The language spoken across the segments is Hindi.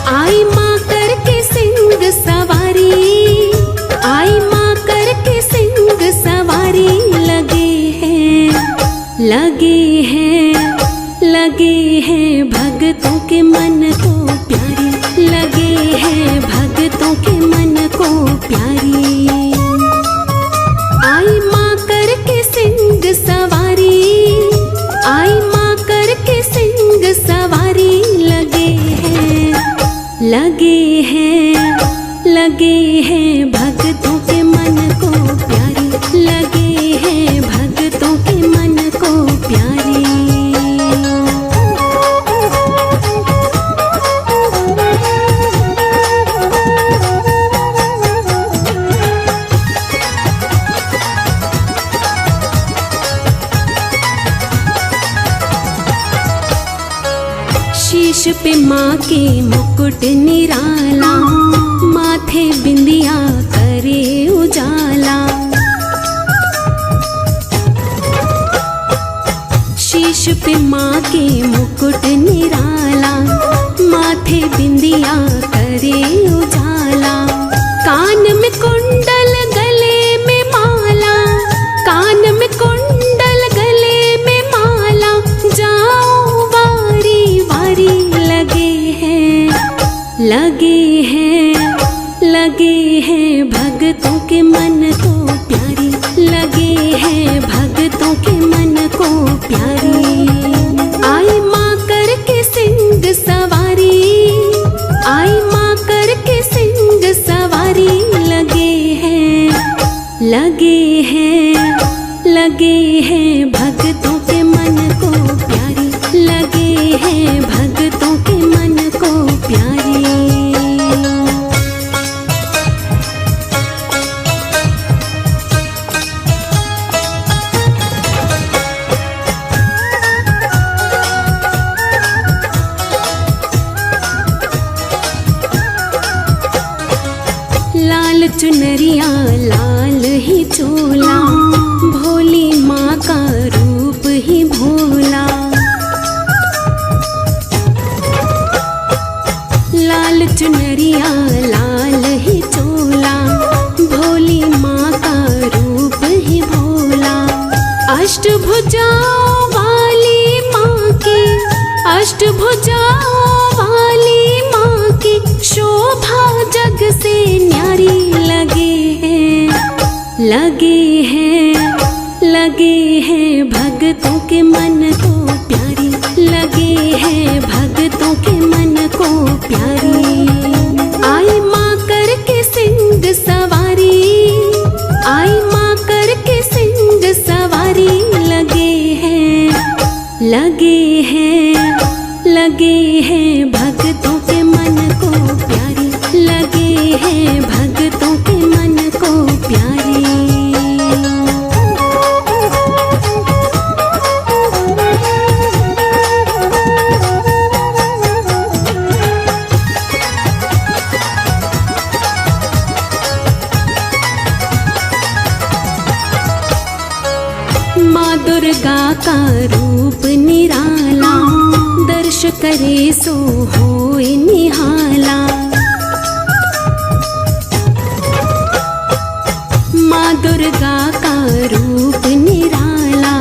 आई माँ करके सिंह सवारी, आई माँ करके सिंह सवारी। लगे हैं, लगे हैं, लगे हैं भक्तों के मन को प्यारी, लगे हैं भक्तों के मन को प्यारी। आई माँ करके सिंह सवारी, आई माँ करके सिंह सवारी। लगे हैं, लगे हैं, लगे हैं भक्तों के मन को प्यारी, लगे हैं भक्तों के मन को प्यारी। शीश पे माँ के मुकुट निराला, माथे बिंदिया करे उजाला। शीश पे माँ के मुकुट निराला, माथे बिंदिया करे उजाला। कान में कुंडल गले में माला, कान में कुंडल गले में माला। जाओ वारी वारी। लगे हैं, लगे हैं, लगे हैं भक्तों के मन को प्यारी, लगे हैं भक्तों के मन को प्यारी। आई माँ करके सिंह सवारी, आई माँ करके सिंह सवारी। लगे हैं, लगे हैं, लगे हैं भक्तों के मन को प्यारी, लगे हैं भक्तों के मन को प्यारी। लाल चुनरिया लाल ही चोला, भोली माँ का रूप ही भोला। लाल चुनरिया लाल ही चोला, भोली माँ का रूप ही भोला। अष्टभुजाओं वाली माँ की, अष्टभुजाओं वाली माँ की शोभा जग से न्यारी। लगे हैं, लगे हैं, लगे हैं भक्तों के मन को प्यारी, लगे हैं भक्तों के मन को प्यारी। आई माँ करके सिंह सवारी, आई माँ करके सिंह सवारी। लगे हैं, लगे हैं, लगे हैं भक्तों के मन को प्यारी, लगे हैं भक्तों के मन को प्यारी। माँ दुर्गा का रूप निराला, दर्श करे सो होए निहाला। माँ दुर्गा का रूप निराला,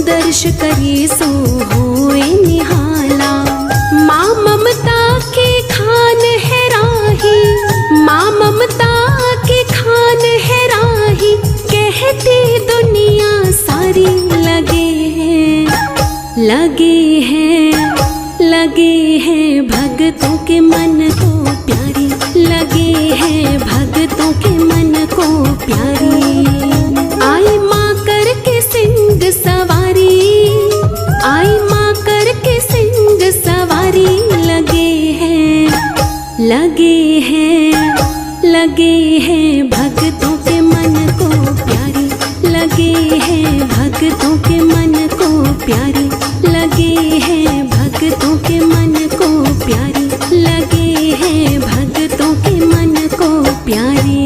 दर्श करे सो होए निहाला। माँ ममता की खान है राही, माँ ममता की खान है राही। कहती दुनिया सारी। लगे हैं, लगे हैं, लगे हैं भक्तों के मन को प्यारी, लगे हैं भक्तों के मन को प्यारी। आई माँ करके सिंह सवारी, आई माँ करके सिंह सवारी। लगे हैं, लगे हैं, लगे हैं भक्तों के मन को प्यारी, लगे हैं भक्तों के मन को प्यारी, लगे हैं भक्तों के मन को प्यारी, लगे हैं भक्तों के मन को प्यारी।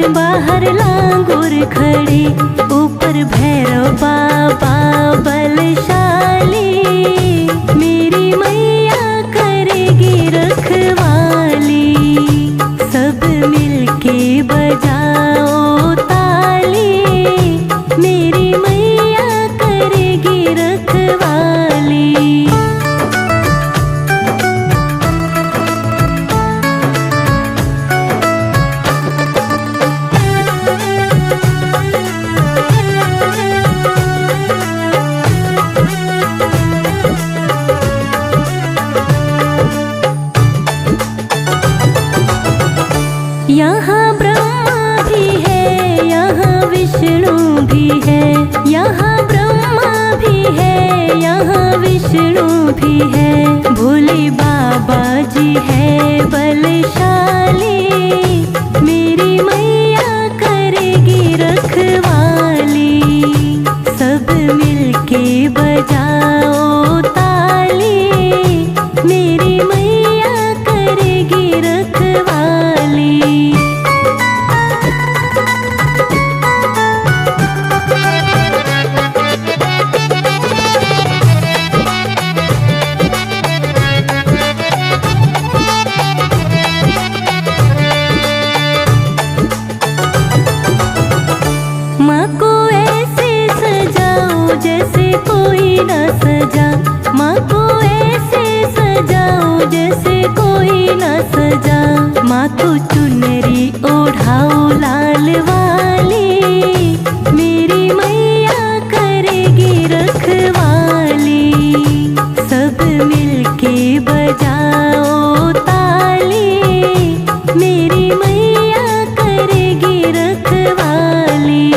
बाहर लांगुर खड़े, ऊपर भैरव बाबा बलशाली। मेरी मैया करेगी रखवाली, सब मिलके बजाओ ताली। मेरी मैया करेगी रखवाली। यहाँ ब्रह्मा भी है, यहाँ विष्णु भी है। यहाँ ब्रह्मा भी है, यहाँ विष्णु भी है। भोले बाबा जी है बलशाली। मेरी मैया करेगी रखवाली, सब मिलके बजाओ ताली। मेरी मैया करेगी रखवाली। माँ को ऐसे सजाओ जैसे कोई न सजा। माँ को ऐसे सजाओ जैसे कोई न सजा। माँ को चुनरी ओढ़ाओ लाल वाली। मेरी मैया करेगी रखवाली, सब मिलके बजाओ ताली। मेरी मैया करेगी रखवाली।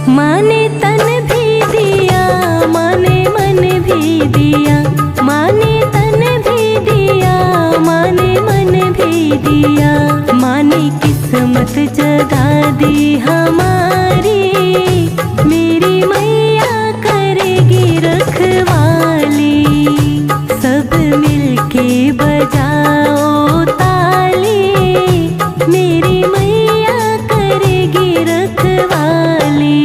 माँ ने तन भी दिया, माँ ने मन भी दिया। माँ ने तन भी दिया, माँ ने मन भी दिया। माँ ने किस्मत जगा दी हमारी। मेरी मैया करेगी रखवाली, सब मिलके बजाओ ताली। मेरी मैया करेगी रखवाली।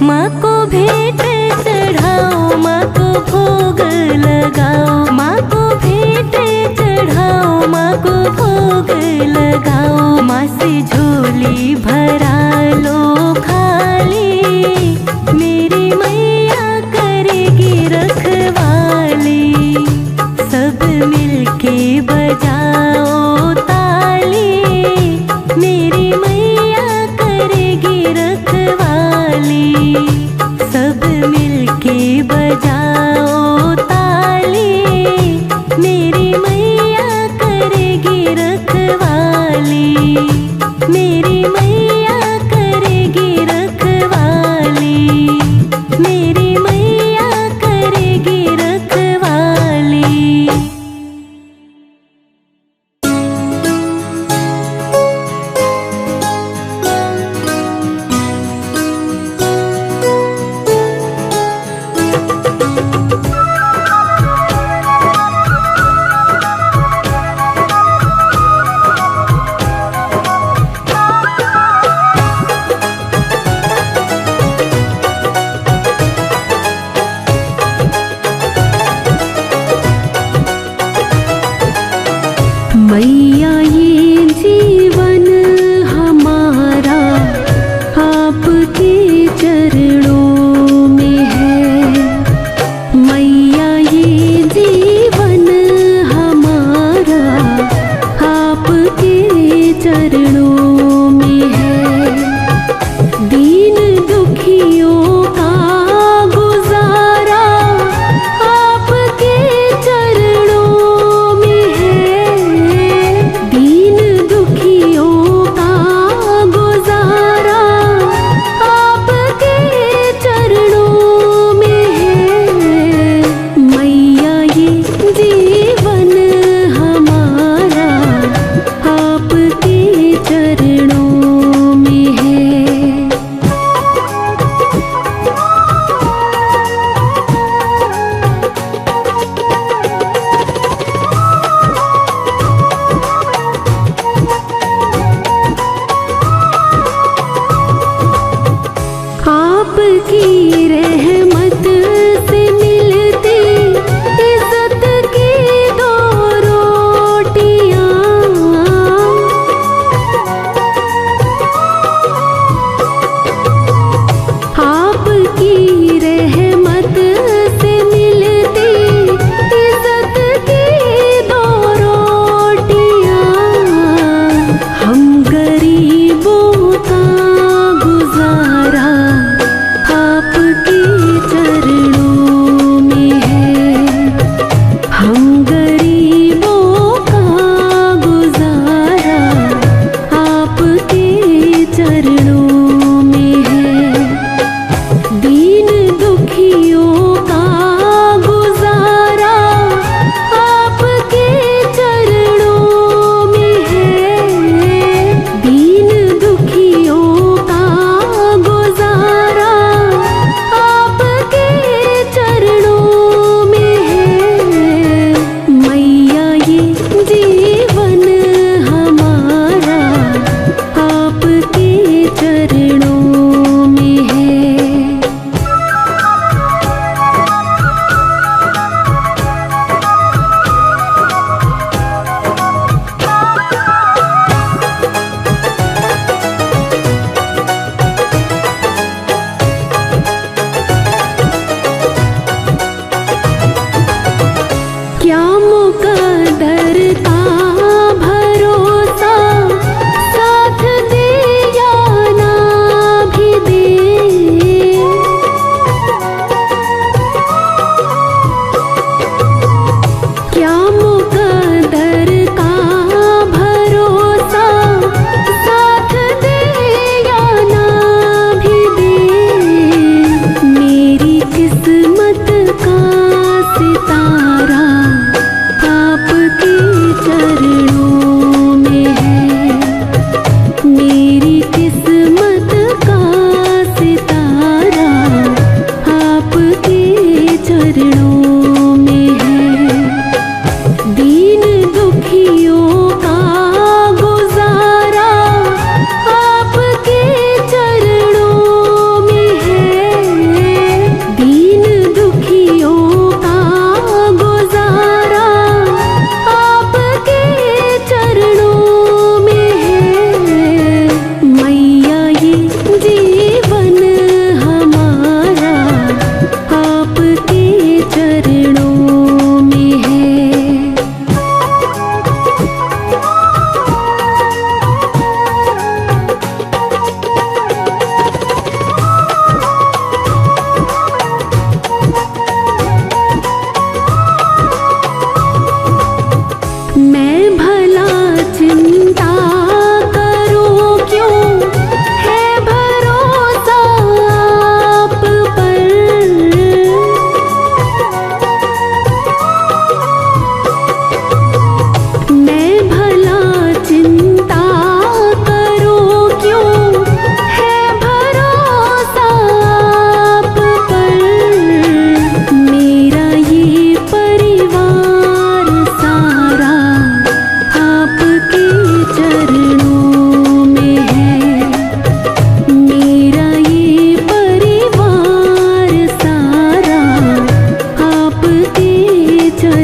माँ को भेंट चढ़ाओ, माँ को भोग लगाओ। माँ को भेंट चढ़ाओ, माँ को भोग लगाओ। माँ से झोली भरा लो खाली। मेरी मैया करेगी रखवाली, सब मिलके बजाओ ताली। मेरी मैया करेगी रखवाली, सब मिलके बजाओ ताली। मेरी मैया करेगी रखवाली। मेरी मैया करेगी रखवाली।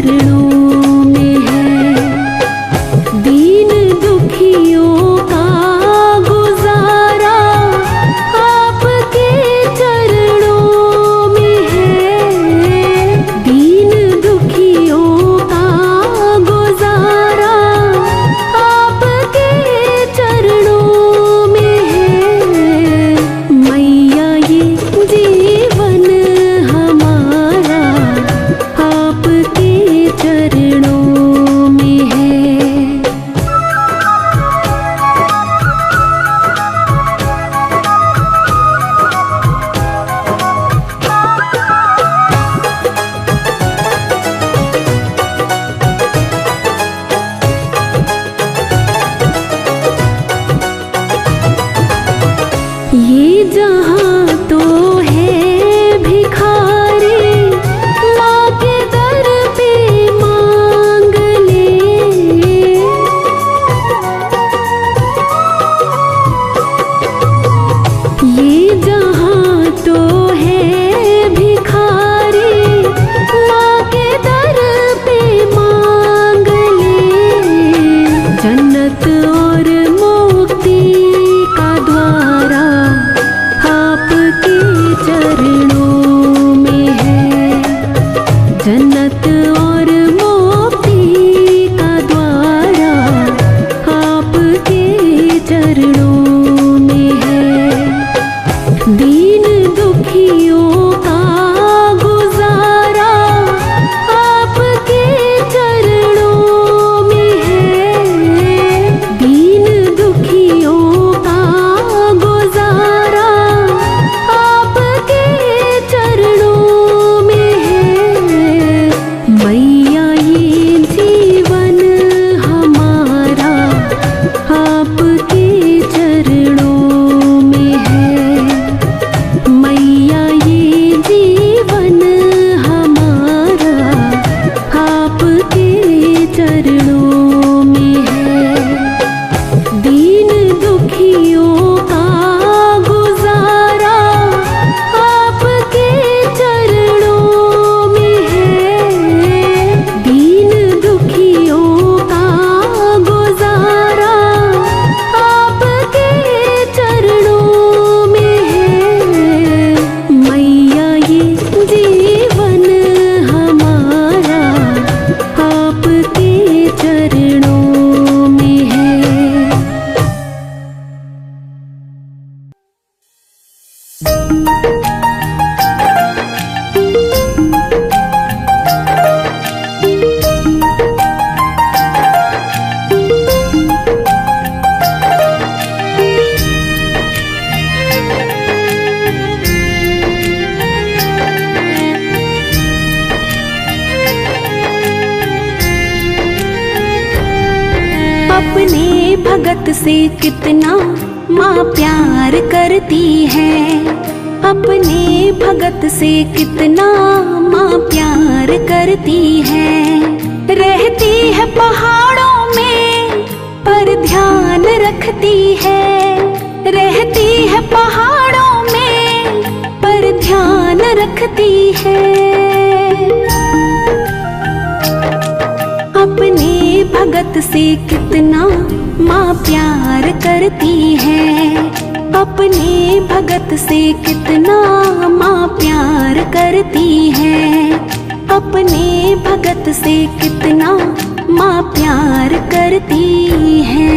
चरणों में है। दीन दुखियों का गुजारा आपके चरणों में है। दीन दुखियों का गुजारा आपके चरणों में है। मैया ये जीवन हमारा आपके चरणों में है। ये जहाँ तो है भिखारी, माँ के दर पे मांग ले। ये जहाँ तो है भिखारी, माँ के दर पे मांग ले। जन्नत और मुक्ति का द्वारा आपके चरणों में है। जन्नत और मुक्ति का द्वारा आपके चरणों में है। दीन दुखियों का गुजारा आपके चरणों में है। दीन दुखियों का गुजारा आपके चरणों में है। मैया ये जीवन हमारा आपके चरणों में है। मैया ये जीवन हमारा आपके चरणों में है। दीन दुखियों का गुजारा आपके चरणों में है। दीन दुखियों का गुजारा आपके चरणों में है। मैया ये जीवन हमारा आपके चरणों में है। अपने भगत से कितना माँ प्यार करती है। अपने भगत से कितना माँ प्यार करती है। रहती है पहाड़ों में पर ध्यान रखती है। रहती है पहाड़ों में पर ध्यान रखती है। अपने भगत से कितना माँ प्यार करती है। अपने भगत से कितना माँ प्यार करती है। अपने भगत से कितना माँ प्यार करती है।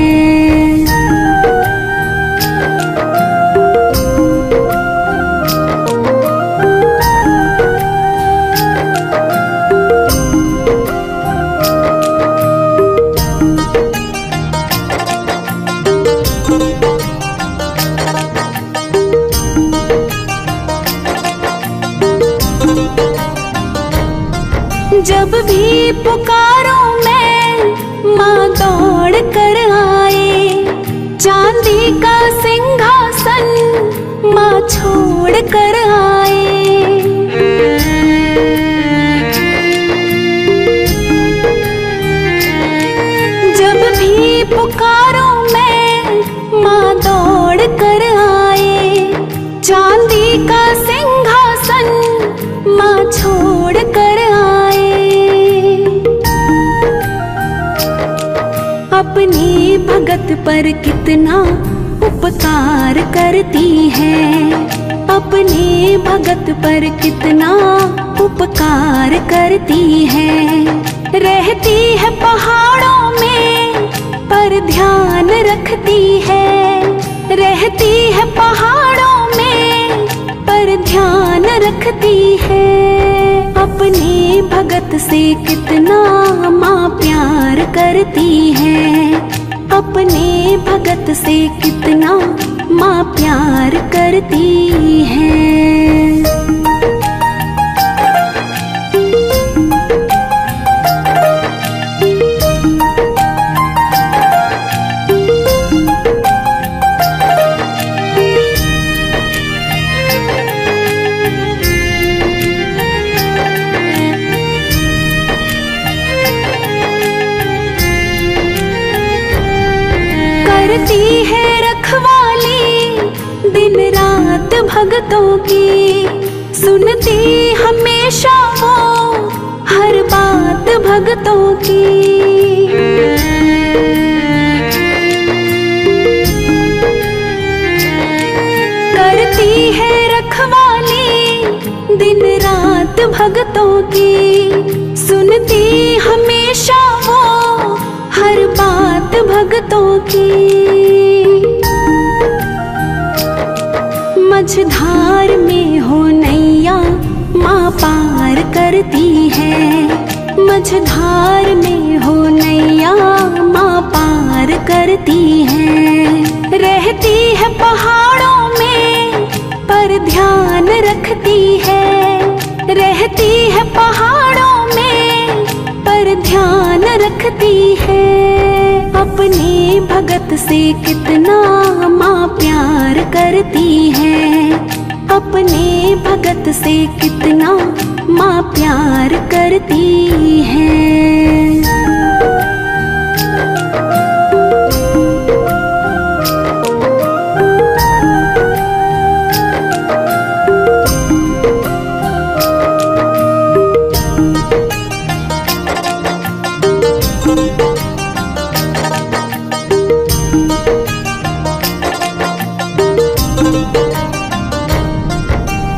जब भी पुकारो मैं माँ दौड़ कर आए। चांदी का सिंहासन माँ छोड़ कर आए। जब भी पुकारो मैं माँ दौड़ कर आए। चांदी का सिंहासन माँ छोड़ कर आए। भगत पर कितना उपकार करती है, अपने भगत पर कितना उपकार करती है। रहती है पहाड़ों में पर ध्यान रखती है, रहती है पहाड़ों में पर ध्यान रखती है। अपने भगत से कितना माँ प्यार करती है, अपने भगत से कितना माँ प्यार करती है। करती है रखवाली दिन रात भगतों की, सुनती हमेशा वो हर बात भगतों की। करती है रखवाली दिन रात भगतों की, सुनती हमेशा वो हर बात भगतों की। मझधार में हो नैया माँ पार करती है, मझधार में हो नैया माँ पार करती है। रहती है पहाड़ों में पर ध्यान रखती है, रहती है पहाड़ों में पर ध्यान रखती है। अपने भगत से कितना माँ प्यार करती है, अपने भगत से कितना माँ प्यार करती है।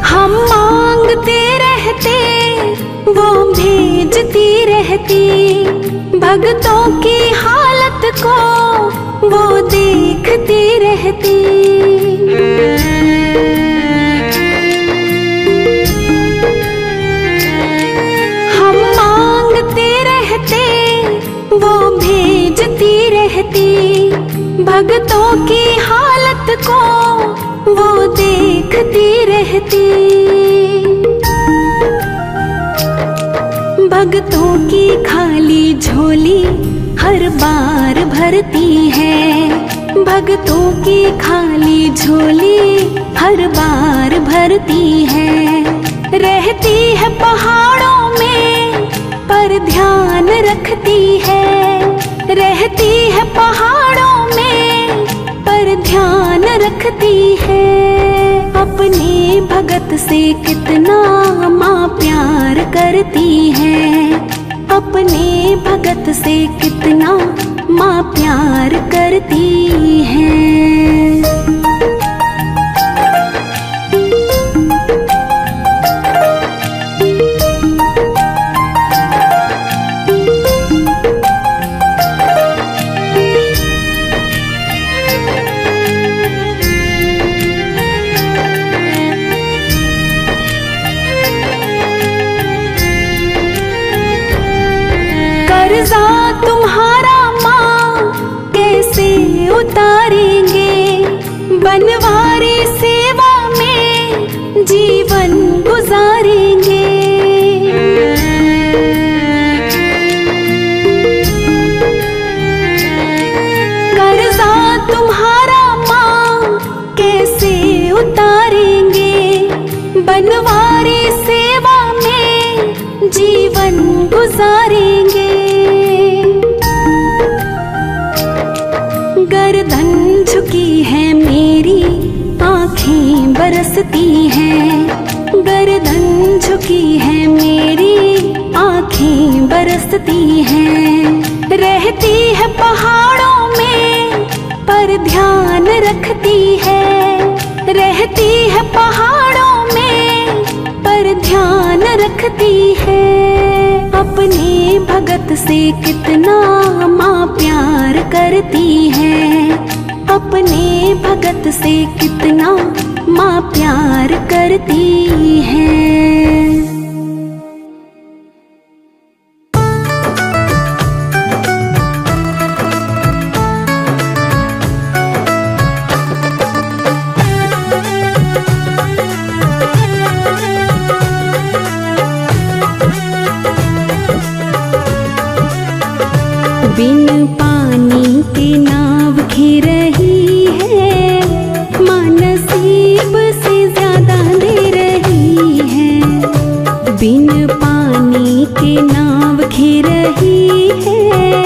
हम मांगते रहते वो भेजती रहती, भगतों की हालत को वो देखती रहती। हम मांगते रहते वो भेजती रहती, भगतों की हालत को वो देखती रहती। भगतों की खाली झोली हर बार भरती है, भगतों की खाली झोली हर बार भरती है। रहती है पहाड़ों में पर ध्यान रखती है, रहती है पहाड़ों में पर ध्यान रखती है। अपने भगत से कितना माँ प्यार करती है, अपने भगत से कितना माँ प्यार करती है। कर्जा तुम्हारा माँ कैसे उतारेंगे, बनवारी सेवा में जीवन गुजारेंगे। कर्जा तुम्हारा माँ कैसे उतारेंगे, बनवारी सेवा में जीवन गुजारेंगे। गर्दन झुकी है मेरी आँखें बरसती हैं, गर्दन झुकी है मेरी आँखें बरसती हैं। रहती है पहाड़ों में पर ध्यान रखती है। रहती है पहाड़ों में पर ध्यान रखती है। अपने भगत से कितना माँ प्यार करती है। अपने भगत से कितना माँ प्यार करती है। बिन पानी के नाव घिर रही है, माँ नसीब से ज्यादा दे रही है। बिन पानी के नाव घिर रही है,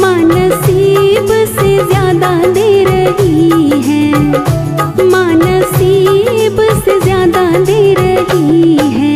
माँ नसीब से ज्यादा दे रही है। माँ नसीब से ज्यादा दे रही है।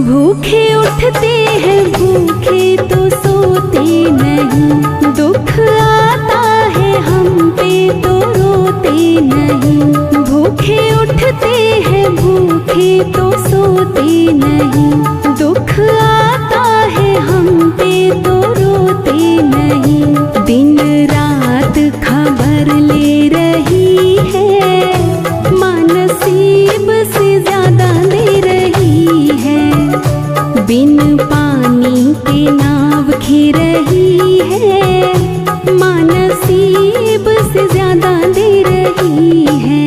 भूखे उठते हैं भूखे तो सोते नहीं। दुख आता है हम पे तो रोते नहीं। भूखे उठते हैं भूखे तो सोते नहीं। दुख आता है हम पे तो रोते नहीं। दिन रात खबर ले रही है, माँ नसीब से ज्यादा दे रही है। बिन पानी के नाव घिर रही है, माँ नसीब से ज्यादा दे रही है।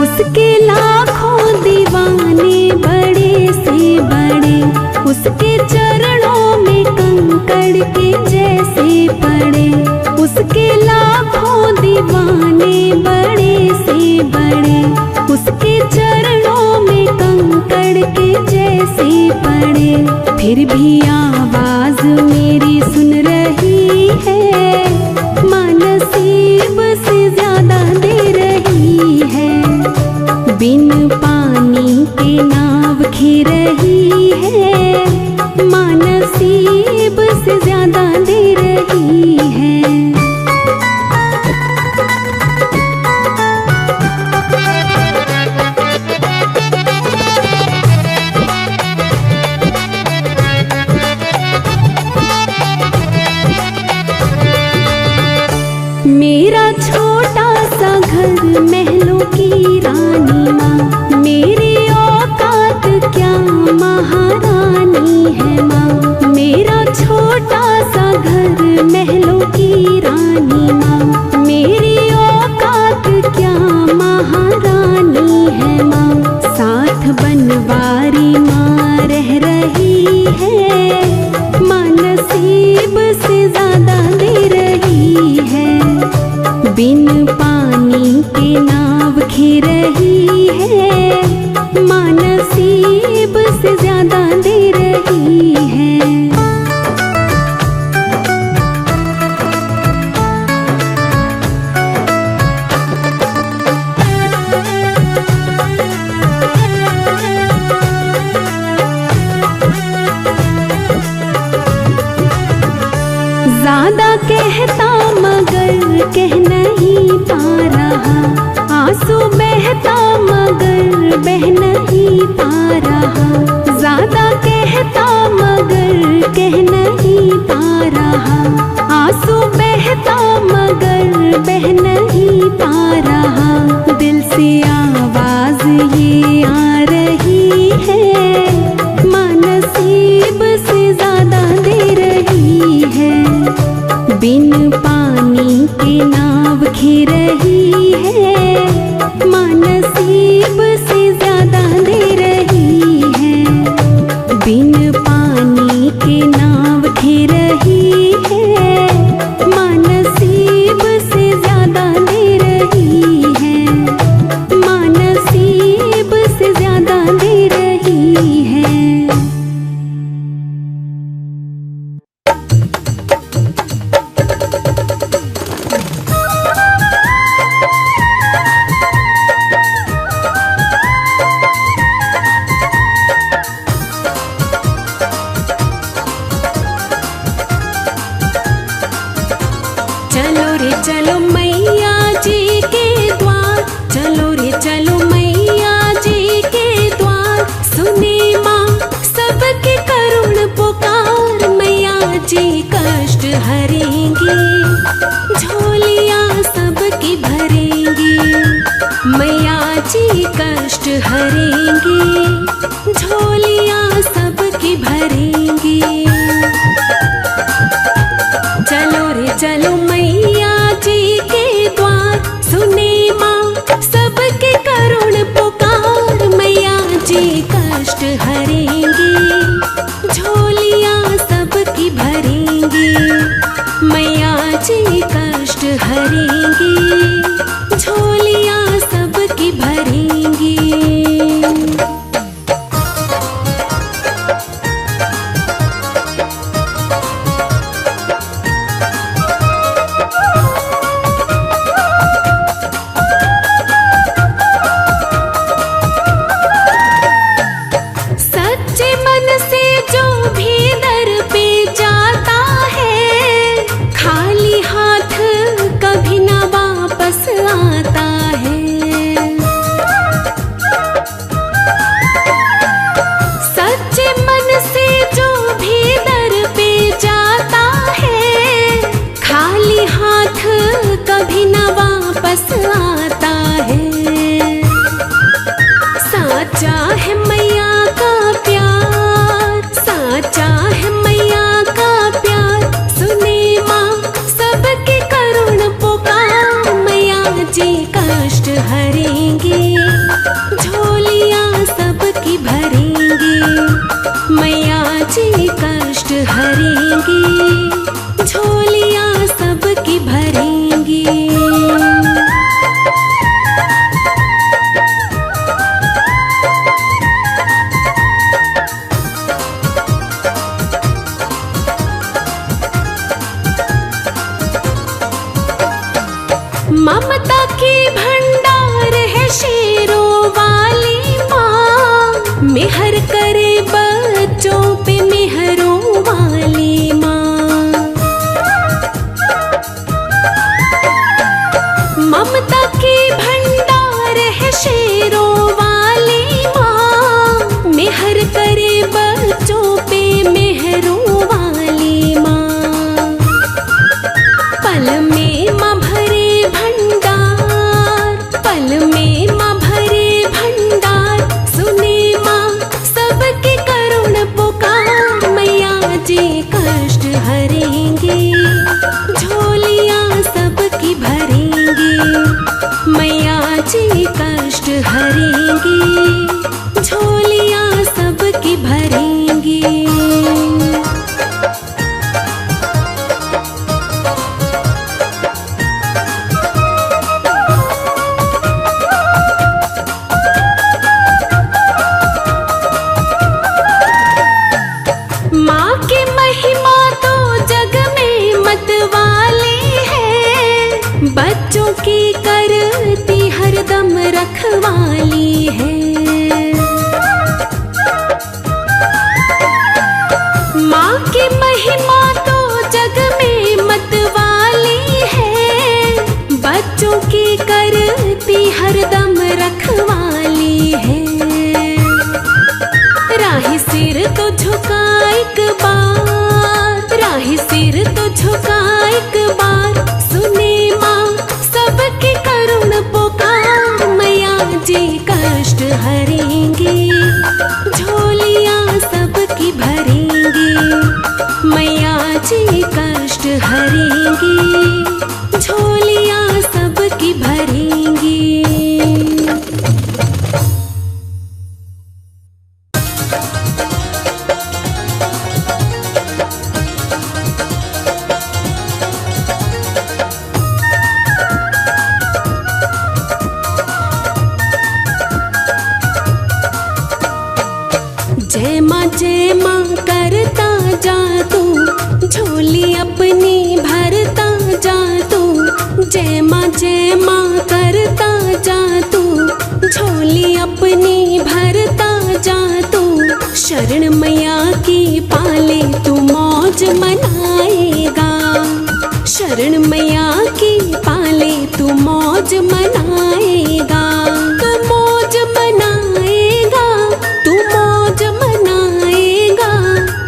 उसके लाखों दीवाने बड़े से बड़े, उसके चरणों में कंकड़ के जैसे पड़े। उसके लाखों दीवाने बड़े से बड़े, उसके चरणों में कंकड़ के जैसे पड़े। फिर भी आवाज मेरी सुन रही है, माँ नसीब से ज्यादा दे रही है। बिन पानी के नाव घिर रही है, माँ नसीब से ज्यादा दे रही है। मेरा छोटा सा घर महलों की रानी माँ, मेरी औकात क्या महारानी है माँ। मेरा छोटा सा घर महलों की रानी माँ, मेरी औकात क्या महारानी है माँ। साथ बनवारी माँ रह रही है, माँ नसीब से ज्यादा दे रही है। बिन पानी के नाव घिर रही है, माँ नसीब से ज्यादा दे रही है। ज्यादा कहता मगर कह नहीं पा रहा, आंसू बहता मगर बह नहीं पा रहा। ज्यादा कहता मगर कह नहीं पा रहा, आंसू बहता मगर बह नहीं पा रहा। दिल से आवाज ये आ रही है, माँ नसीब से ज्यादा दे रही है। बिन पानी के नाव घिर रही है, माँ नसीब से ज्यादा दे रही है। बिन पानी के नाव घिर भरेंगे, झोलियाँ सबकी भरेंगे। चलो रे चलो मैया जी के द्वार, सुने माँ सबके करुण पुकार। मैया जी कष्ट हरेंगे, झोलियाँ सबकी भरेंगे। मैया जी कष्ट हरेंगे, झोलियाँ सबकी भरेंगे। सच्चे मन से जो भी दर पे जाता है, खाली हाथ कभी ना वापस आता है। सच्चे मन से जो भी दर पे जाता है, खाली हाथ कभी ना वापस आता है। साचा है मैया का प्यार, साचा है मैया का प्यार। सुने माँ सबके करुण पुकार। मैया जी कष्ट हरेंगे, झोलियाँ सबकी भरेंगे। मैया जी कष्ट हरेंगे, झोलियाँ सबकी भरेंगे। ममता की भंडार है शेरों वाली माँ, मेहर करे बच्चों पे मेहरों वाली माँ। ममता की भंडार है शेरों वाली माँ, मेहर करे बच्चों पे मेहरों वाली माँ। पल में माँ भरे भंडार, पल में माँ भरे भंडार। सुने माँ सबके करुण पुकार। मैया जी कष्ट हरेंगे, झोलियाँ सबकी भरेंगे। मैया जी कष्ट हरेंगे, झोलियाँ सबकी भरेंगे। माँ की महिमा तो जग में मतवाली है, बच्चों की करती हरदम रखवाली है। माँ की महिमा तो जग में मतवाली है, बच्चों की करती हरदम रखवाली है। राही सिर तो झुका एक बार, राही सिर तो झुका एक बार। सुने माँ सबके करुण पुकार। मैया जी कष्ट हरेंगे, झोलियाँ सबकी भरेंगे। मैया जी कष्ट हरेंगे, झोलियाँ सबकी भरेंगे। जय माँ करता जा तू, झोली अपनी भरता जा तू। जय माँ करता जा तू, झोली अपनी भरता जा तू। शरण मैया की पाले तू मौज मनाएगा, शरण मैया की पाले तू मौज मनाएगा। तू मौज मनाएगा, तू मौज मनाएगा,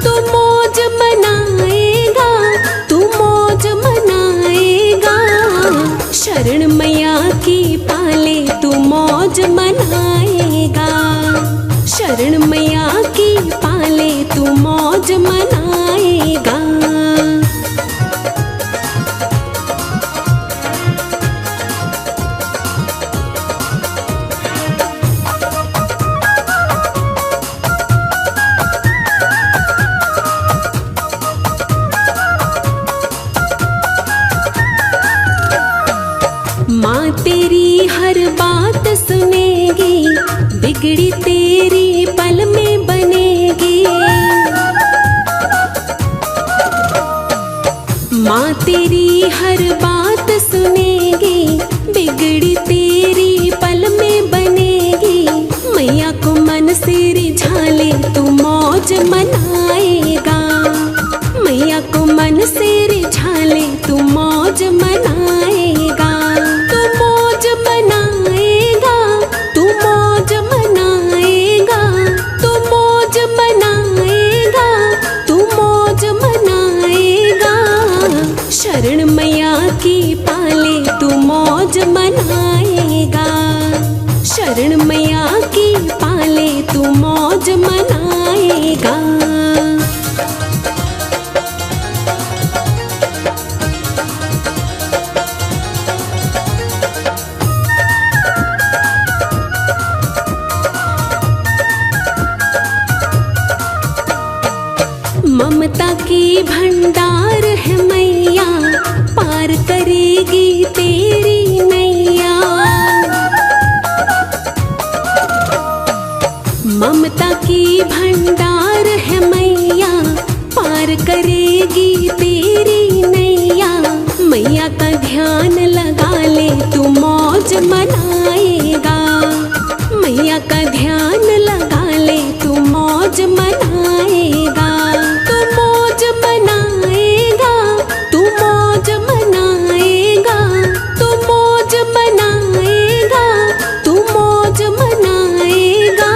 तू मौज मनाएगा, तू मौज मनाएगा। शरण मैया की पाले तू मौज मनाएगा। शरण मैया की पाले तू मौज मनाएगा। माँ तेरी हर बात सुनेगी, बिगड़ी तेरी पल में बनेगी। माँ तेरी हर बात सुनेगी, बिगड़ी तेरी पल में बनेगी। मैया को मन से रिझा ले तू मौज मनाएगा। मैया को मन से रिझा ले तू मौज मनाएगा। तू मौज मनाएगा, तू मौज मनाएगा, तू मौज मनाएगा, तू मौज मनाएगा। शरण मैया की पाले तू मौज मनाएगा। शरण मैया की पाले तू मौज मनाएगा। ममता की भंडार है मैया, पार करेगी तेरी नैया। ममता की भंडार है मैया, पार करेगी तेरी नैया। मैया का ध्यान लगा ले तू मौज मनाएगा। मैया का ध्यान लगा ले तू मौज मनाएगा। तू मौज मनाएगा, तू मौज मनाएगा, तू मौज मनाएगा, तू मौज मनाएगा।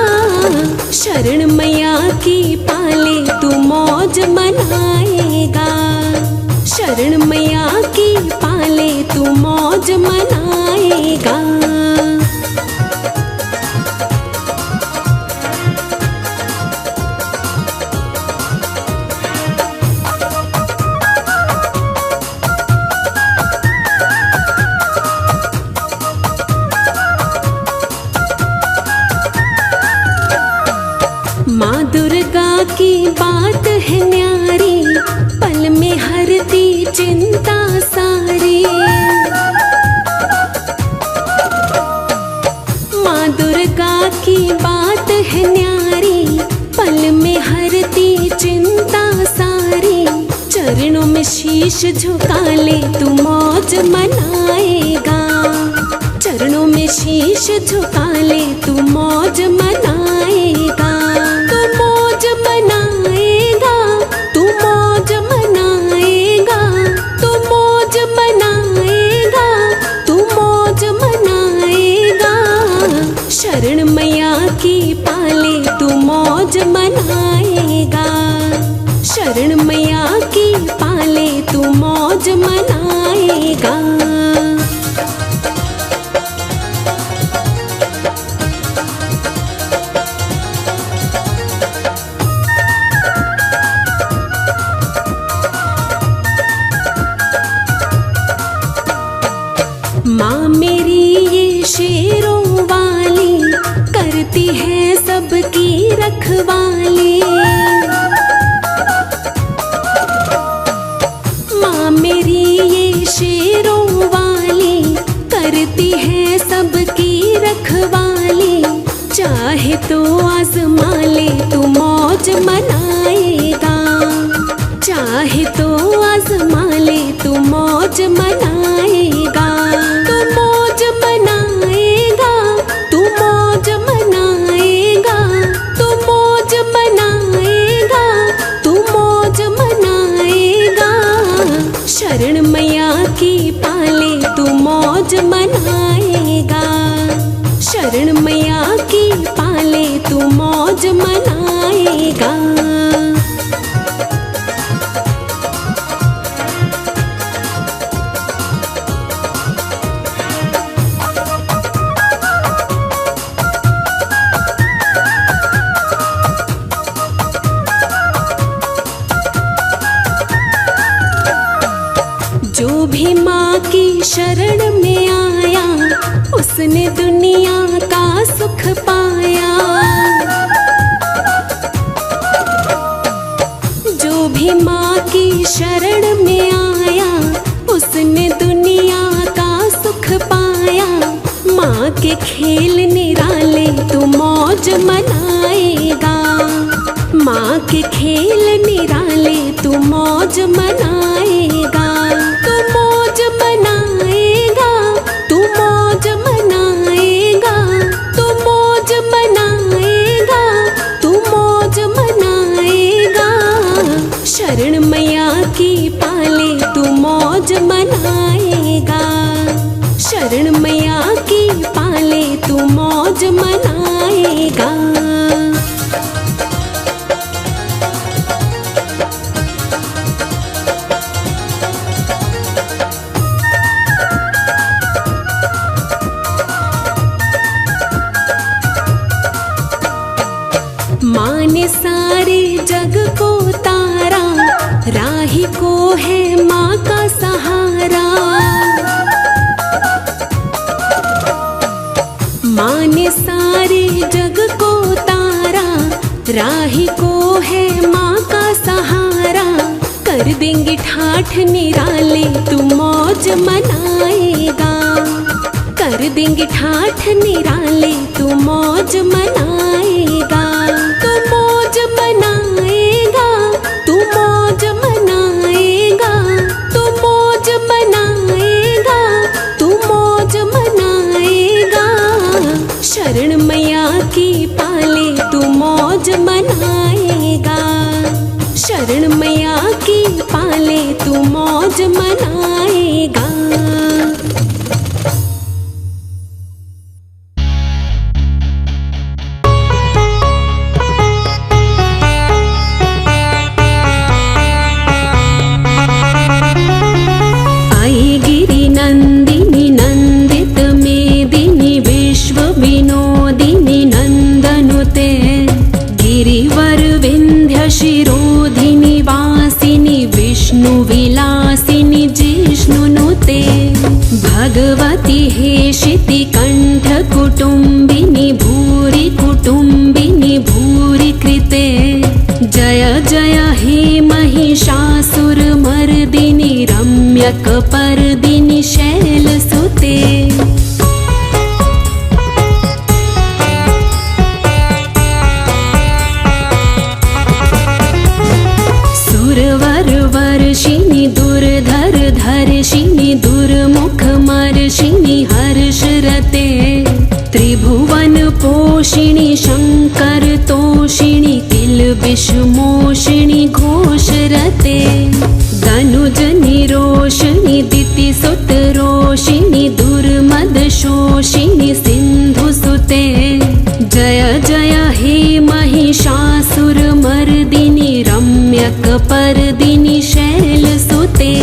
शरण मैया की पाले तू मौज मनाएगा। शरण मैया की पाले तू मौज मनाएगा। माँ दुर्गा की बात है न्यारी, पल में हरती चिंता सारी। माँ दुर्गा की बात है न्यारी, पल में हरती चिंता सारी। चरणों में शीश झुका ले तू मौज मनाएगा। चरणों में शीश झुका ले तू मौज मनाएगा। तू मौज मनाएगा, तू मौज मनाएगा, तू मौज मनाएगा, तू मौज मनाएगा। शरण मैया की पाले तू मौज मनाएगा। शरण मैया की पाले तू मौज मनाएगा। माँ मेरी ये शेरों वाली, करती है सबकी रखवाली। माँ मेरी ये शेरों वाली, करती है सबकी रखवाली। चाहे तो आजमा ले तू मौज मनाएगा। चाहे तो आजमा ले तू मौज मनाएगा। तू मौज मनाएगा, तू मौज मनाएगा, तू मौज मनाएगा, तू मौज मनाएगा। शरण मैया की पाले तू मौज मनाएगा। शरण मैया की पाले तू मौज मनाएगा। शरण में आया, उसने दुनिया का सुख पाया। जो भी माँ की शरण में आया, उसने दुनिया का सुख पाया। माँ के खेल निराले तू मौज मनाएगा, माँ के खेल निराले तू मौज मनाएगा। तू मौज मनाएगा, तू मौज मनाएगा, तू मौज मनाएगा, तू मौज मनाएगा। शरण मैया की पाले तू मौज मनाएगा, शरण मैया की पाले तू मौज मनाएगा। माँ ने सारे जग को तारा, राही को है माँ का सहारा। माँ ने सारे जग को तारा, राही को है माँ का सहारा। कर देंगे ठाठ निराले तू मौज मनाएगा, कर देंगे ठाठ निराले तू मौज मनाएगा। तू मौज मनाएगा, तू मौज मनाएगा, तू मौज मनाएगा, तू मौज मनाएगा। शरण मैया की पाले तू मौज मनाएगा, शरण मैया की पाले तू मौज मनाएगा। नंदिनी नंदित मेदिनी विश्व विनोदिनी नंदनुते, गिरिवर विंध्य शिरोधिनी वासिनी विष्णु विलासिनी जिष्णुनुते। भगवती हेशिति कंठ कुटुंबिनी भूरि कुटुंबिनी भूरि कृते। जय जय हे महिषासुर मर्दिनी रम्यक पर्दिनी शैलसुते। सुरवर वर्षिणी दुर्धर धर्षिणी दुर्मुख मर्षिणी हर्षरते। त्रिभुवन पोषिणी शंकर तोषिणी किल्बिष मोषिणी घोषरते। दनुज निरोषिणी दितिसुत रोषिणी दुर्मद शोषिणी सिंधुसुते। जय जय हे महिषासुर मर्दिनी रम्यक पर्दिनी शैलसुते।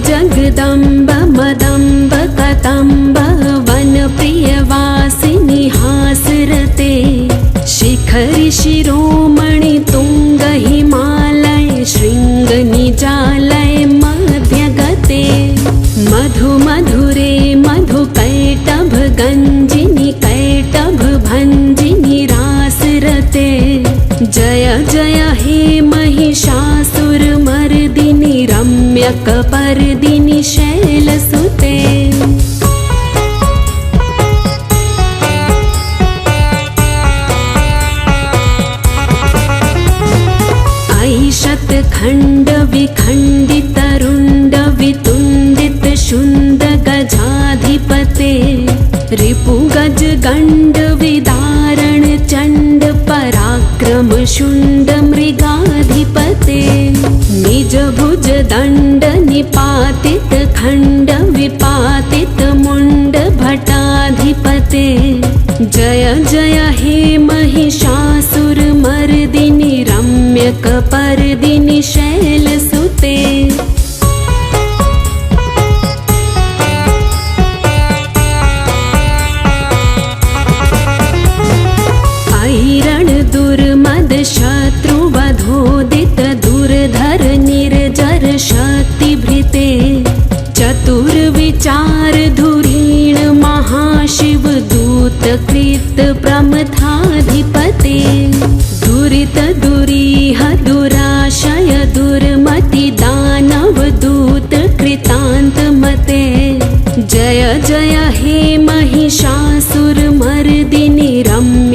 जगदम्ब मदम्ब कदम्ब वन प्रियवासिनी हासरते। शिखरि शिरोमणि तुंग हिमालय शृंग निजालय मध्यगते। मधु मधुरे मधु कैटभ गंजिनी कैटभ भंजिनी रासरते। जय जय हे महिषासुर मर्दिनी रम्यक पर्दिनी शैलसुते। ऐशत खंड विखंडित रुंड वितुंडित शुंड गजाधिपते। रिपु गज गंड विदारण चंड पराक्रम शुंड मृगाधिपते। निज भुज दंड निपातित खंड विपातित मुंड भटाधिपते। जय जय हे महिषासुर मर्दिनी रम्यक पर्दिनी शैलसुते। ऐरण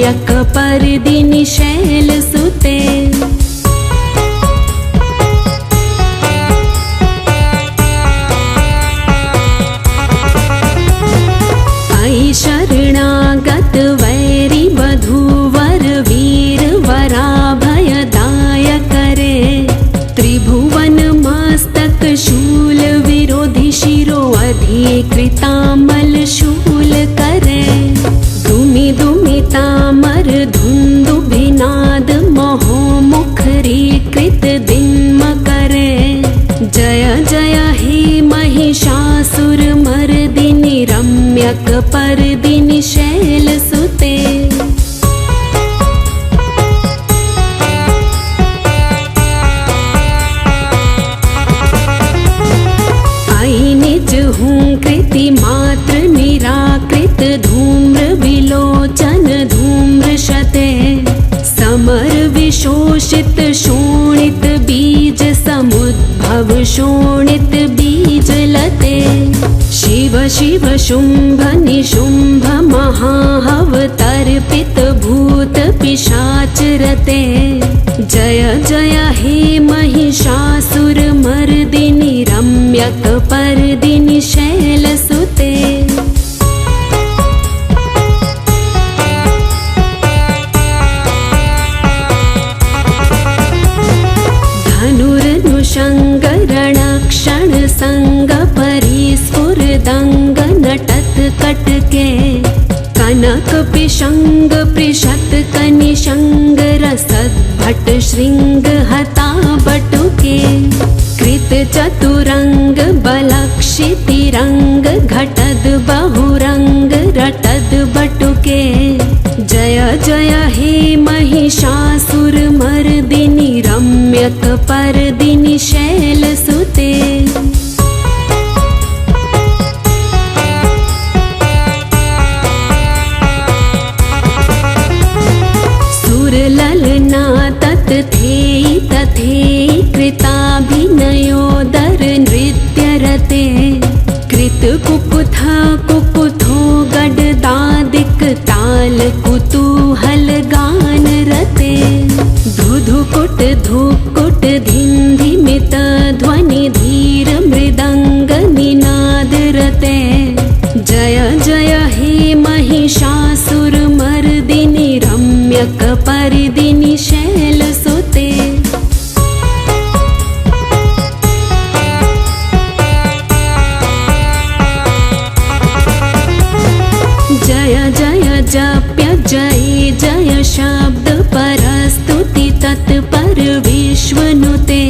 रम्यकपर्दिनि शैलसुते। अयि शरणागत वैरि वधूवर वीर वराभयदाय करे। त्रिभुवन मस्तक शूल विरोधि शिरो अधिकृतामल शूल करे। दुमि दुमि तामर धुंदुभिनाद महो मुखरीकृत दिन्म करे। जय जय हे महिषासुर मर्दिनि रम्यकपर्दिनि शैलसुते। अयि निज हुंकृति मात्र निराकृत धूम्र विलोचन धूम्रशते। समर विशोषित शोणित बीज समुद्भव शोणित बीज लते। शिव शिव शुंभ निशुंभ महाहवतर्पित भूत पिशाच रते। जय जय हे महिषासुर मर्दिनि रम्यकपर्दिनि शैलसुते। धनुरनुषङ्गरणक्षण संग परिस्फुरदंग नटत कटके। कनक पिशंग प्रिशत कनिशंग रसद भट श्रृंग हता बटुके। कृत चतुरंग बलक्षितिरंग घटद बहुरंग रटद बटुके। जय जय हे महिषासुर मर्दिनि रम्यकपर्दिनि शैलसुते। सुरललना तत्थेयि तथेयि कृताभिनयोदर नृत्यरते। कृत कुकुथ कुकुथो गडदादिक ताल कुतूहल गान रते। धुधुकुट धुकुट धिंधिमित ध्वनि धीर मृदंग निनाद रते। जय जय हे महिषासुर मर्दिनि रम्यकपर्दिनि शैलसुते। जय जय जप्य जय जय शब्द परस्तुति तत्पर विश्वनुते।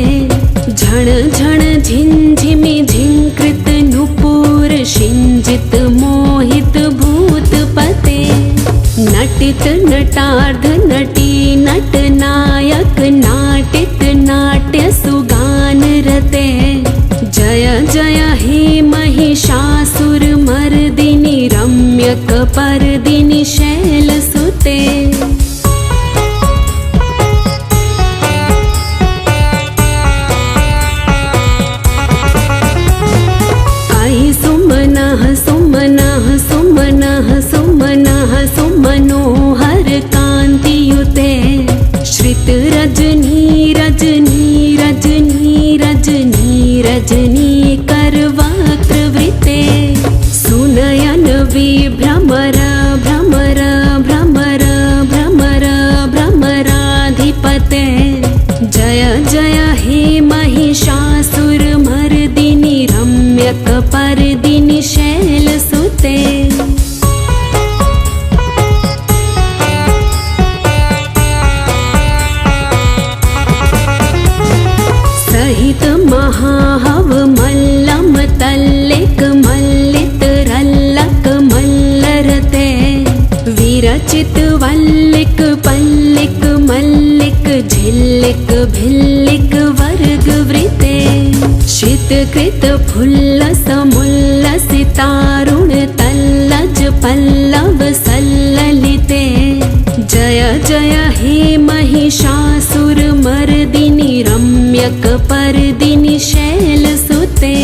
झण झण झिंझिमि झिंकृत नुपुर शिंजित मोहित भूतपते। नटित नटार्ध नटी नट नायक नाटित नाट्य सुगान रते। जय जय हे महिषासुर मर्दिनि रम्यकपर्दिनि शैलसुते। अयि सुमनः सुमनः सुमनः सुमनः सुमनोहर कांतियुते। श्रित रजनी रजनी रजनी रजनी रजनी करवक्त्रवृते। सुनयन विभ्रमर भ्रमर भ्रमर भ्रमर भ्रमराधिपते। जय जय हे महिषासुर मर्दिनि रम्यकपर्दिनि शैलसुते। सहित महाहव मल्लम तल्लिक मल्लित रल्लक मल्लरते। विरचित वल्लिक पल्लिक मल्लिक झिल्लिक भिल्लिक वर्ग वृते। शितकृत फुल्लस मुल्लसितारुण तल्लज पल्लव सल्ललिते। जय जय हे महिषासुर मर्दिनि रम्यकपर्दिनि शैलसुते।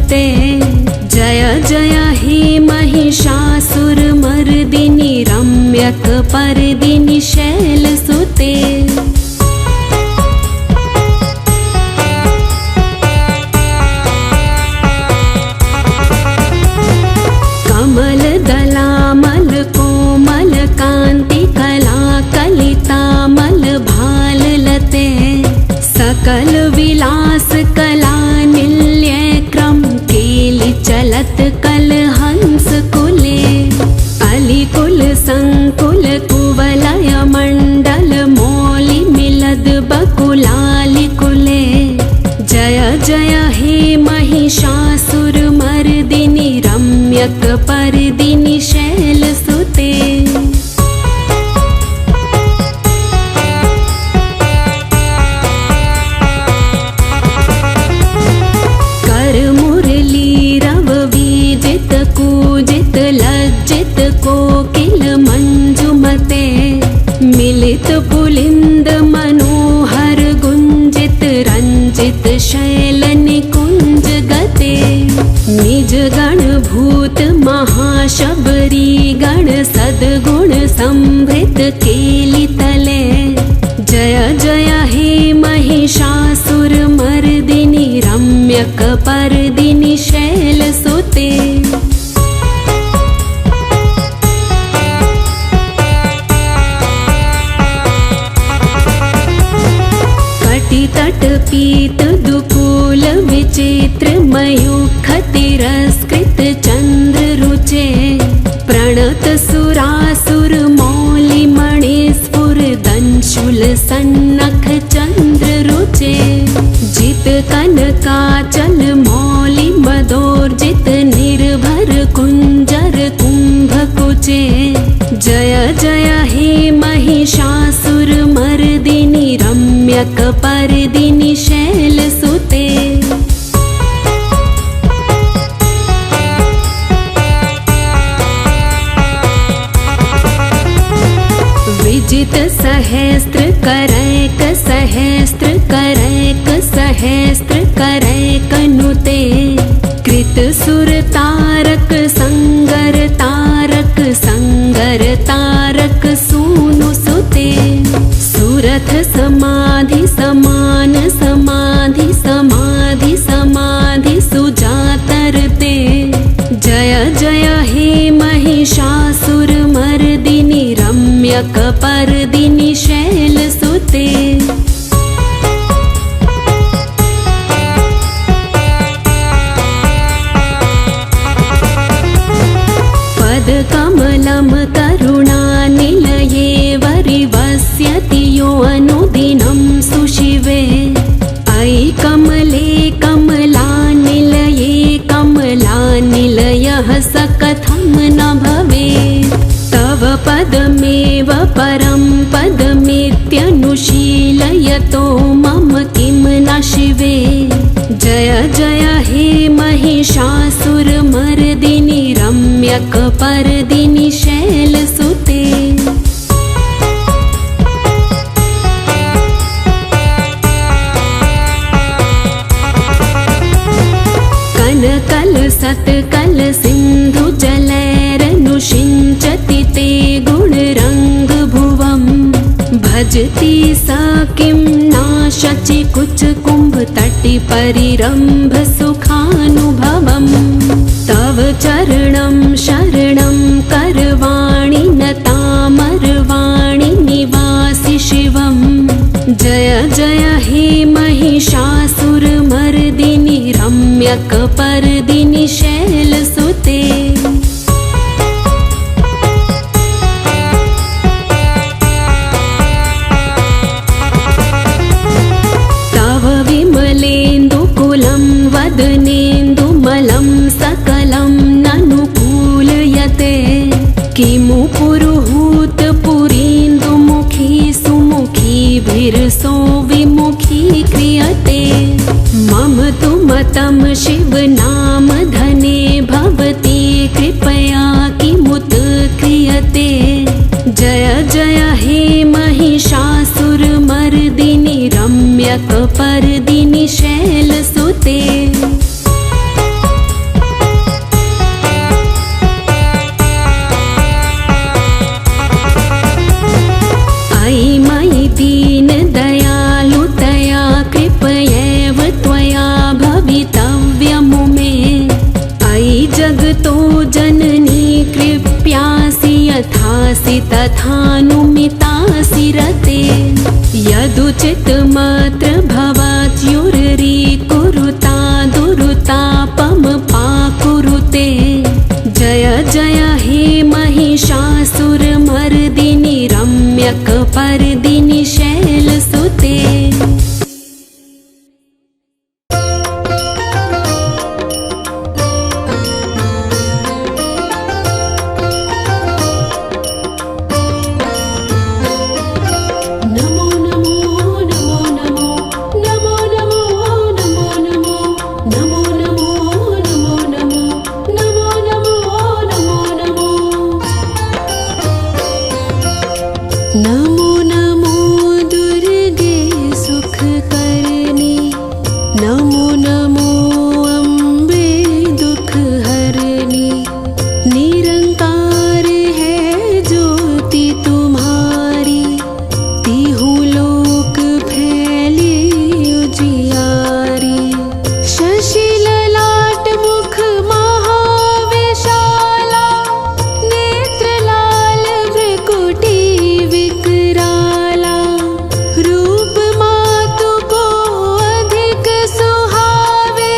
शैलसुते। जय जय हे महिषासुरमर्दिनि रम्यकपर्दिनि शैलसुते। कमलदलामल कोमल कान्ति कला कलितामल भाललते। सकल विलास कला निल्य क्रम केलि चलत कल हंस कुले। अलिकुल संकुल कुवलय मंडल मौलि मिलद बकुलालिकुले। जय जय हे महिषासुरमर्दिनि रम्यकपर्दिनि शैलसुते। कूजित लज्जित कोकिल मंजुमते। मिलित पुलिंद मनोहर गुंजित रंजित शैल निकुंज गते। निज गण भूत महाशबरी गण सद्गुण संभृत केलि तले। जय जय हे महिषासुरमर्दिनि रम्यकपर्दिनि शैलसुते। तट पीत दुकूल विचित्र मयूख तिरस्कृत चंद्र रुचे। प्रणत सुरासुर मौलि मणिस्फुर दंशुल सन्नख चंद्र रुचे। जित कनकाचल मौलि मदोर्जित निर्भर कुंजर कुंभ कुचे। जय जय हे महिषासुरमर्दिनि रम्यकपर्दिनि शैलसुते। विजित सहस्त्र करैक सहस्त्र करैक सहस्त्र करैक नुते। कृत सुर तारक संगर तारक संगर तारक सूनु सुते। सुरथ समाधि समान समाधि समाधि समाधि सुजातरते। जय जय हे महिषासुरमर्दिनि रम्यकपर्दिनि शैलसुते। कमलं करुणानिलये वरिवस्यति यो अनुदिनं सुशिवे। अयि कमले कमलानिलये कमलानिलयः स कथं न भवेत्। तव पदमेव परं पदमित्यनुशीलयतो मम किं न शिवे। जय जय हे महिषासुरमर्दिनि रम्यकपर्दिनि शैलसुते। कनकल सत्कल सिन्धु जलैरनुषिञ्चति ते गुणरङ्ग भुवम्। भजति स किं नाशचि कुच कुम्भ तटि परिरम्भ सुखानुभवम्। तव चरणं शरणं करवाणि नतामरवाणि निवासि शिवम्। जय जय हे महिषासुरमर्दिनि रम्यकपर्दिनि शैलसुते। विमलेन्दुकुलं वदनेन्दुमलं सकलं ननुकूलयते। किमु पुरुहूत पुरीन्दुमुखी सुमुखीभिर्सो विमुखी क्रियते। मम तु मतं शिव नाम धने भवति कृपया किमुत क्रियते। जय जय हे महिषासुरमर्दिनि रम्यकपर्दिनि शैलसुते। विलासि तथानुमितासि रते यदुचितमत्र भवाद्युर्री कुरुता दुरुतापमपाकुरुते जय जय हे महिषासुरमर्दिनि रम्यकपर्दिनि शैलसुते। नमो नमो दुर्गे सुखकर्णी, नमो नमो अम्बे दुःखहरणी। निरंकार है ज्योति तुम्हारी, तिहु लोक फैली उजियारी। शशि ललाट मुख महाविशाला, नेत्र लाल भ्रुकुटी विकराला। रूप मातु को अधिक सुहावे,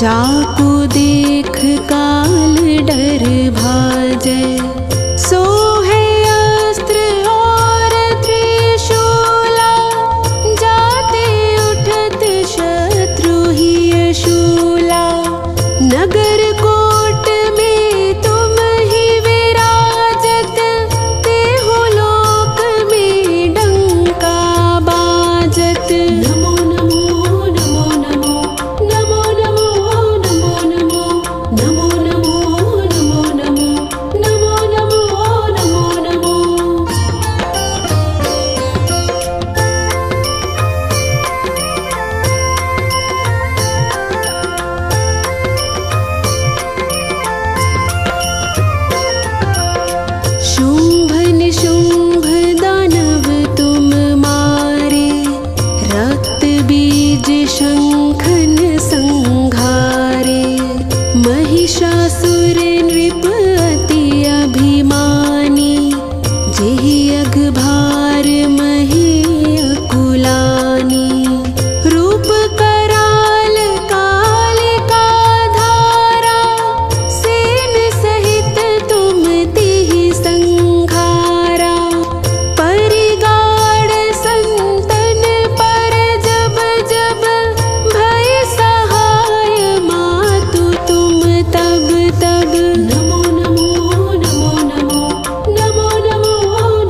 जाको देख काल डर भाजै, सो है अस्त्र और त्रिशूला, जाते उठत शत्रु ही शूला। नगर कोट में तुम ही विराजत, तेहु लोक में डंका बाजत। नमो नमो नमो नमो नमो नमो नमो नमो नमो नमो नमो नमो नमो नमो नमो नमो। शुंभ निशुंभ दानव तुम मारे, रक्त बीज शंखन संघारे। महिषासुर नृप अति अभिमानी, जेहि अघभार मही अकुलानी। रूप कराल कालिका धारा, सेन सहित तुम तिहि संघारा। परिगाड़ संतन पर जब जब, भय सहाय मातु तुम तब तब। नमो नमो नमो नमो नमो नमो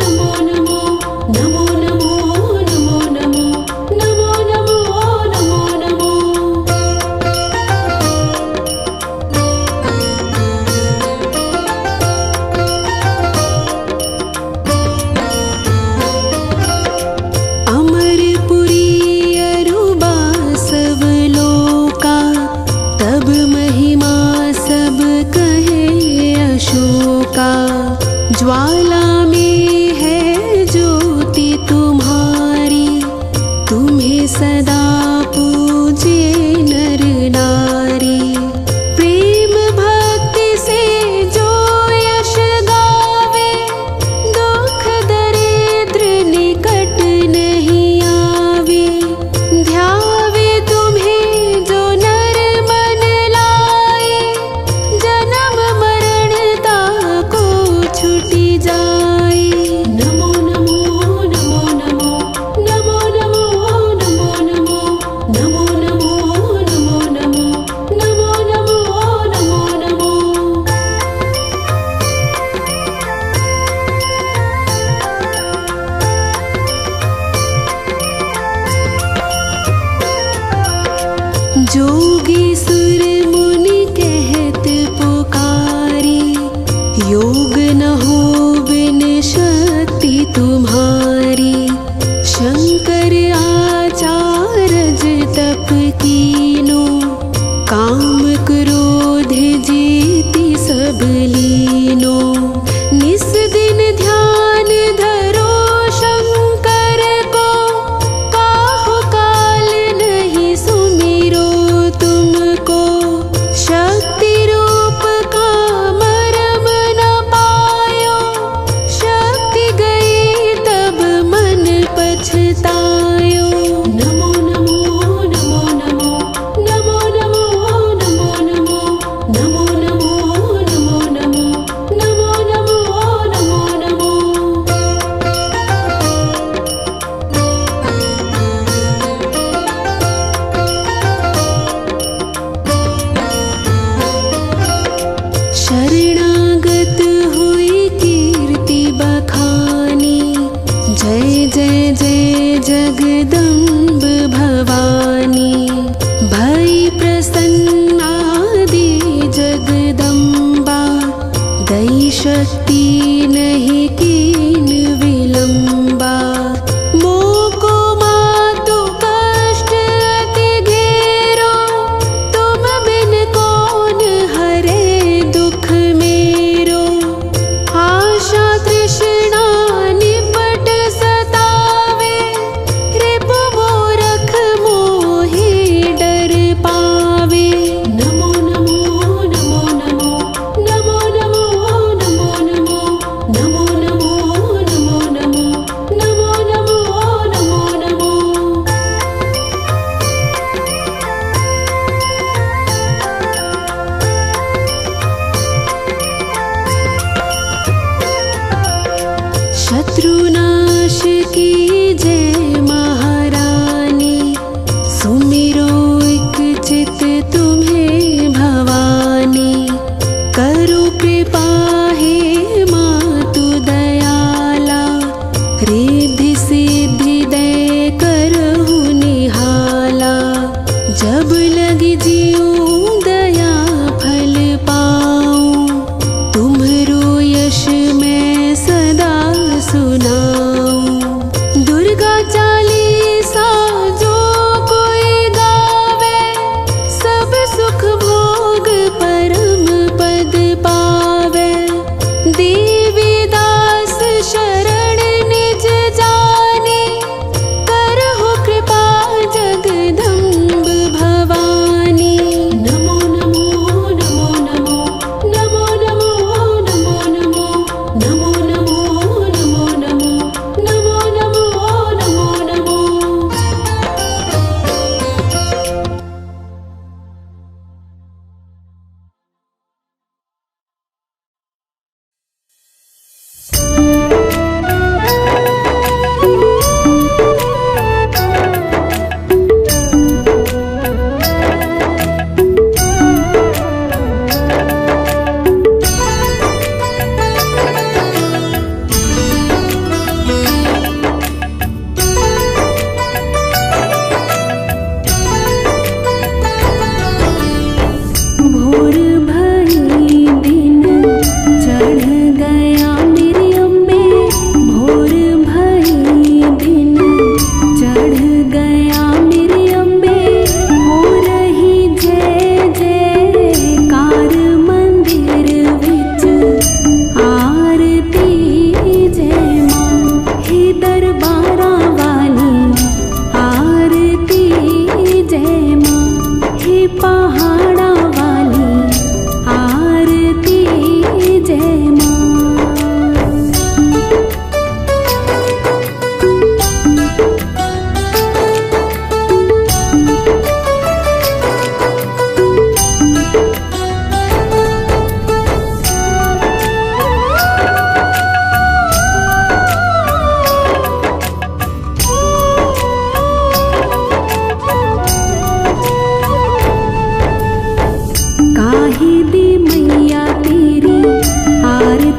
नमो नमो नमो नमो नमो नमो नमो नमो नमो नमो। अमरपुरी अरुबा सब लोका, तब महिमा सब कहे अशोका। ज्वाला में है ज्योति तुम्हारी, तुम्हें सदा पूजे नर नारी। प्रेम भक्ति से जो यश गावे, दुख दरिद्र निकट नहीं आवे। ध्यावे तुम्हें जो नर मन लाए, जन्म मरण ताको छुटी जाए। नमो नमो नमो नमो नमो नमो नमो नमो नमो नमो नमो नमो नमो नमो नमो नमो। जोगी सुर मुनि कहत पुकारी, योग न हो बिन शक्ति तुम्हारी। शंकर आचार्य तप कीनो, काम क्रोध जीति सब लीनो। निस दिन ध्यान धरो शंकर को, काहु काल नहीं सुमिरो तुमको। शक्ति रूप का मरम न पायो, शक्ति गई तब मन पछतायो। नमो नमो नमो नमो नमो नमो नमो नमो नमो नमो नमो नमो नमो नमो नमो नमो। शरणागत हुई कीर्ति बखानी, जय जय जय जगदम्ब भवानी। भई प्रसन्नादि जगदम्बा, दई शक्ति नहीं कीन विलंबा। मोको मातु कष्ट अति घेरो, तुम बिन कौन हरे दुख मेरो। आशा तृष्णा निपट सतावे, रिपु मोरख मोहि डर पावे। नमो नमो नमो नमो नमो नमो नमो नमो नमो नमो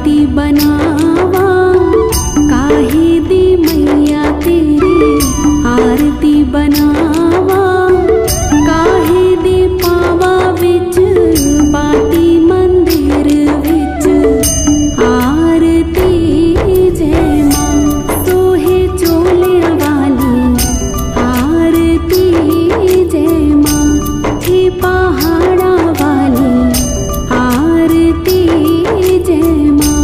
आरती बनावा, काहे दी मैया तेरी आरती बनावा, काहे दी पावा विच बाती मंदिर विच आरती जय मां। सोहे चोलिया वाली आरती जय मां, हे पहाड़ा वाली आरती जय मां।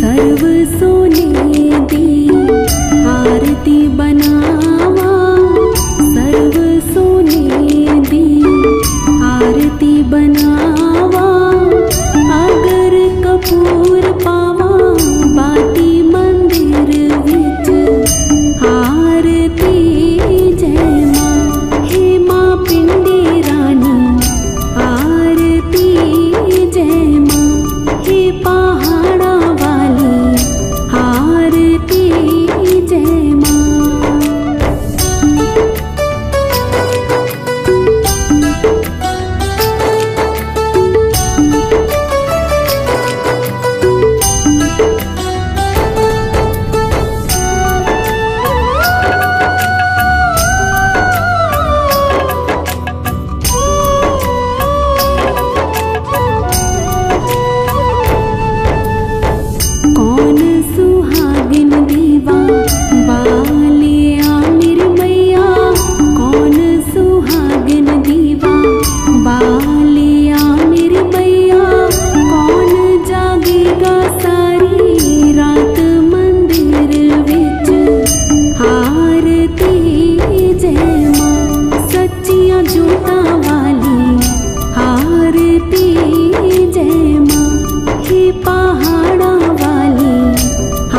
सर्व सोने दी आरती बनावा, सर्व सोने दी आरती बनावा, अगर कपूर पावा बाती मंदिर विच आरती जय मां। हे मां पिंडी रानी आरती जय मां, हे पहाड़ा वाली आरती जय मां। कौन सुहागिन दीवा बालिया मेरी मैया, कौन सुहागिन दीवा बालिया मेरी मैया, कौन जागेगा सारी रात मंदिर विच आरती जय मां। सच्चियां जोतां वाली आरती जय मां, हे पहाड़ा वाली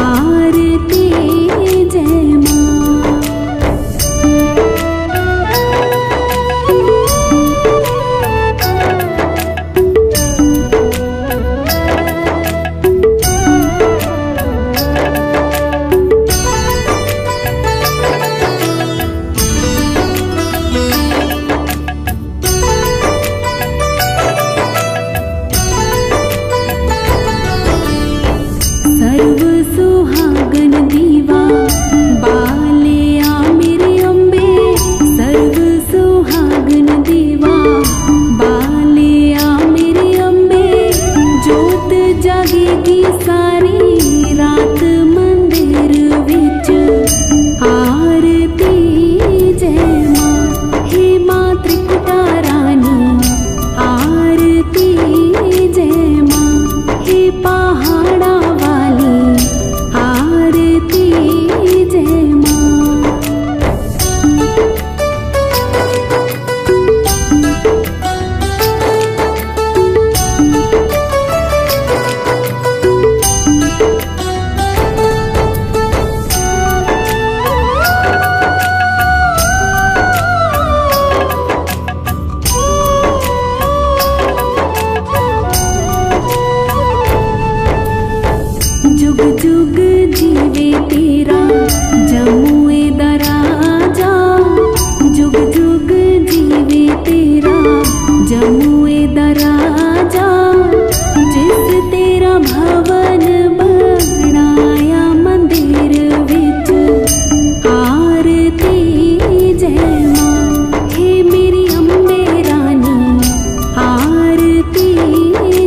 आरती जय मां। सर्व सुहागन दीवा बालिया मेरी अम्बे, सर्व सुहागन दीवा बालिया मेरी अम्बे, जोत जागेगी सारी रात मंदिर विच आरती जय मां। हे मां त्रिकुटा रानी आरती जय मां, हे पहाड़ा वाली आरती जय मां। जुग जुग जीवे तेरा जमुए दराजा, जुग जुग जीवे तेरा जमुए दराजा, जिस तेरा भवन बनाया मंदिर विच आरती जय मां। हे मेरी अम्बे रानी आरती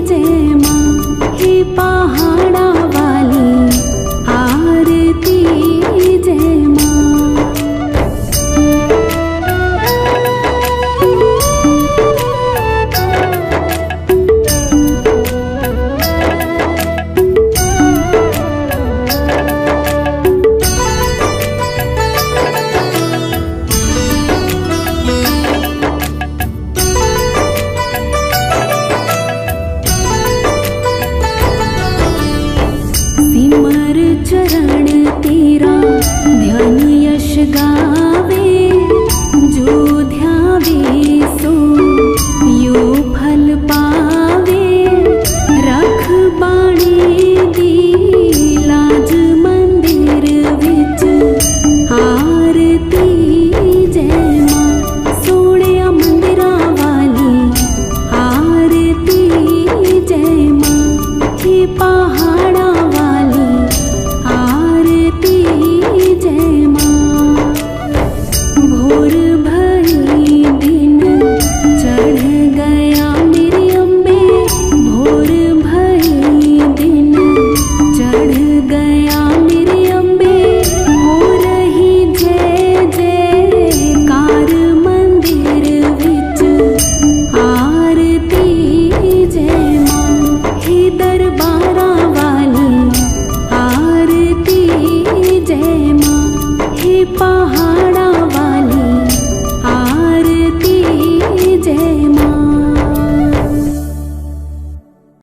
जय मां, हे पहाड़ा वाली आरती जय मां। जगाए।